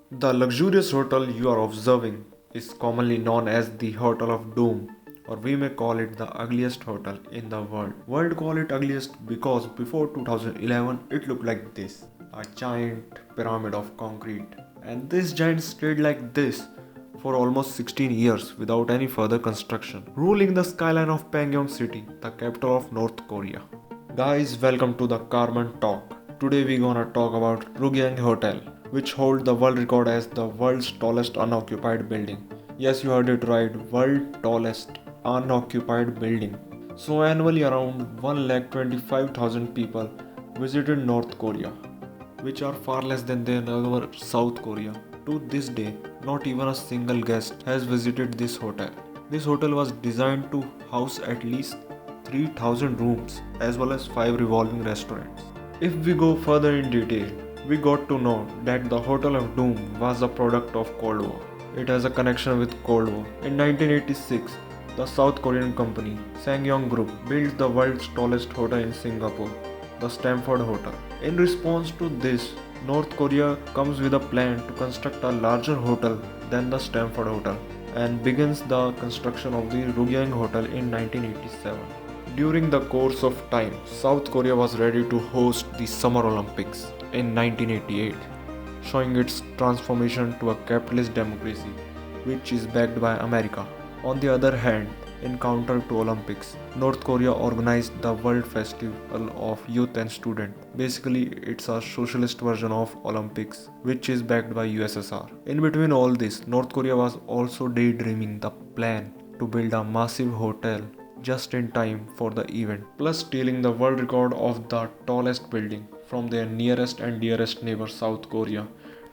The luxurious hotel you are observing is commonly known as the Hotel of Doom, or we may call it the ugliest hotel in the world. World call it ugliest because before 2011 it looked like this, a giant pyramid of concrete. And this giant stayed like this for almost 16 years without any further construction, ruling the skyline of Pyongyang city, the capital of North Korea. Guys, welcome to the Carmen Talk. Today we gonna talk about Ryugyong Hotel, which hold the world record as the world's tallest unoccupied building. Yes, you heard it right, world tallest unoccupied building. So annually around 1,25,000 people visited North Korea, which are far less than their neighbor South Korea. To this day, not even a single guest has visited this hotel. This hotel was designed to house at least 3,000 rooms as well as 5 revolving restaurants. If we go further in detail, we got to know that the Hotel of Doom was a product of Cold War. It has a connection with Cold War. In 1986, the South Korean company Sangyong Group built the world's tallest hotel in Singapore, the Stamford Hotel. In response to this, North Korea comes with a plan to construct a larger hotel than the Stamford Hotel and begins the construction of the Ryugyong Hotel in 1987. During the course of time, South Korea was ready to host the Summer Olympics in 1988, showing its transformation to a capitalist democracy, which is backed by America. On the other hand, in counter to Olympics, North Korea organized the World Festival of Youth and Student. Basically, it's a socialist version of Olympics, which is backed by USSR. In between all this, North Korea was also daydreaming the plan to build a massive hotel just in time for the event, plus stealing the world record of the tallest building from their nearest and dearest neighbor South Korea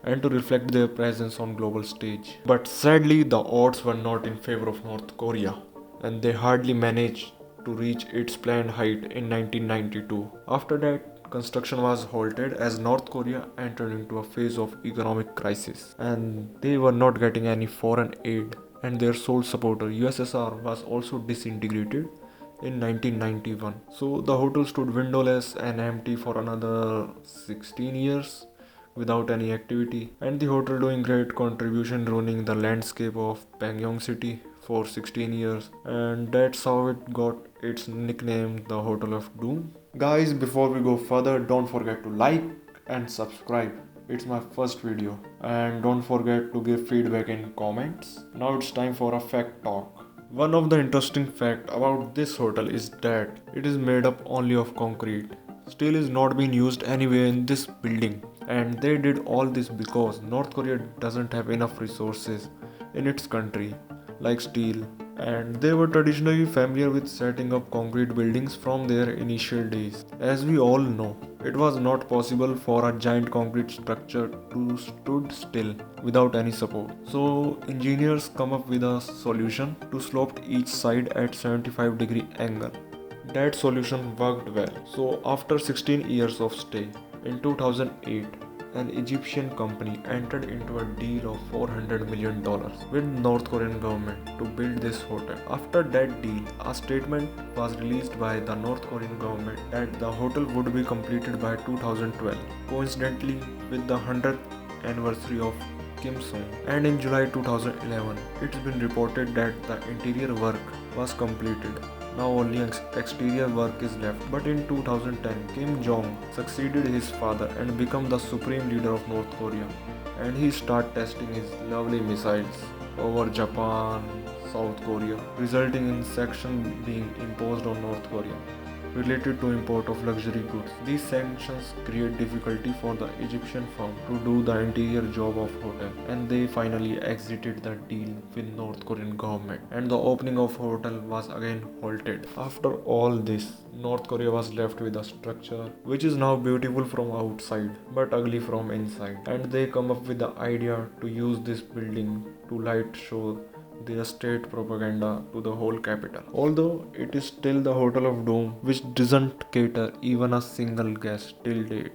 and to reflect their presence on global stage. But sadly, the odds were not in favor of North Korea and they hardly managed to reach its planned height in 1992. After that, construction was halted as North Korea entered into a phase of economic crisis and they were not getting any foreign aid, and their sole supporter USSR was also disintegrated in 1991. So the hotel stood windowless and empty for another 16 years without any activity, and the hotel doing great contribution ruining the landscape of Pyongyang city for 16 years, and that's how it got its nickname, the Hotel of Doom. Guys, before we go further, don't forget to like and subscribe. It's my first video, and don't forget to give feedback in comments. Now it's time for a fact talk. One of the interesting fact about this hotel is that it is made up only of concrete. Steel is not being used anywhere in this building, and they did all this because North Korea doesn't have enough resources in its country like steel, and they were traditionally familiar with setting up concrete buildings from their initial days. As we all know, it was not possible for a giant concrete structure to stood still without any support. So engineers come up with a solution to slope each side at 75-degree angle. That solution worked well. So after 16 years of stay, in 2008, an Egyptian company entered into a deal of $400 million with North Korean government to build this hotel. After that deal, a statement was released by the North Korean government that the hotel would be completed by 2012, coincidentally with the 100th anniversary of Kim Song. And in July 2011, it's been reported that the interior work was completed. Now only exterior work is left. But in 2010, Kim Jong succeeded his father and became the supreme leader of North Korea. And he started testing his lovely missiles over Japan, South Korea, resulting in sanctions being imposed on North Korea related to import of luxury goods. These sanctions create difficulty for the Egyptian firm to do the interior job of hotel, and they finally exited the deal with North Korean government, and the opening of hotel was again halted. After all this, North Korea was left with a structure which is now beautiful from outside but ugly from inside, and they come up with the idea to use this building to light show their state propaganda to the whole capital. Although it is still the Hotel of Doom, which doesn't cater even a single guest till date.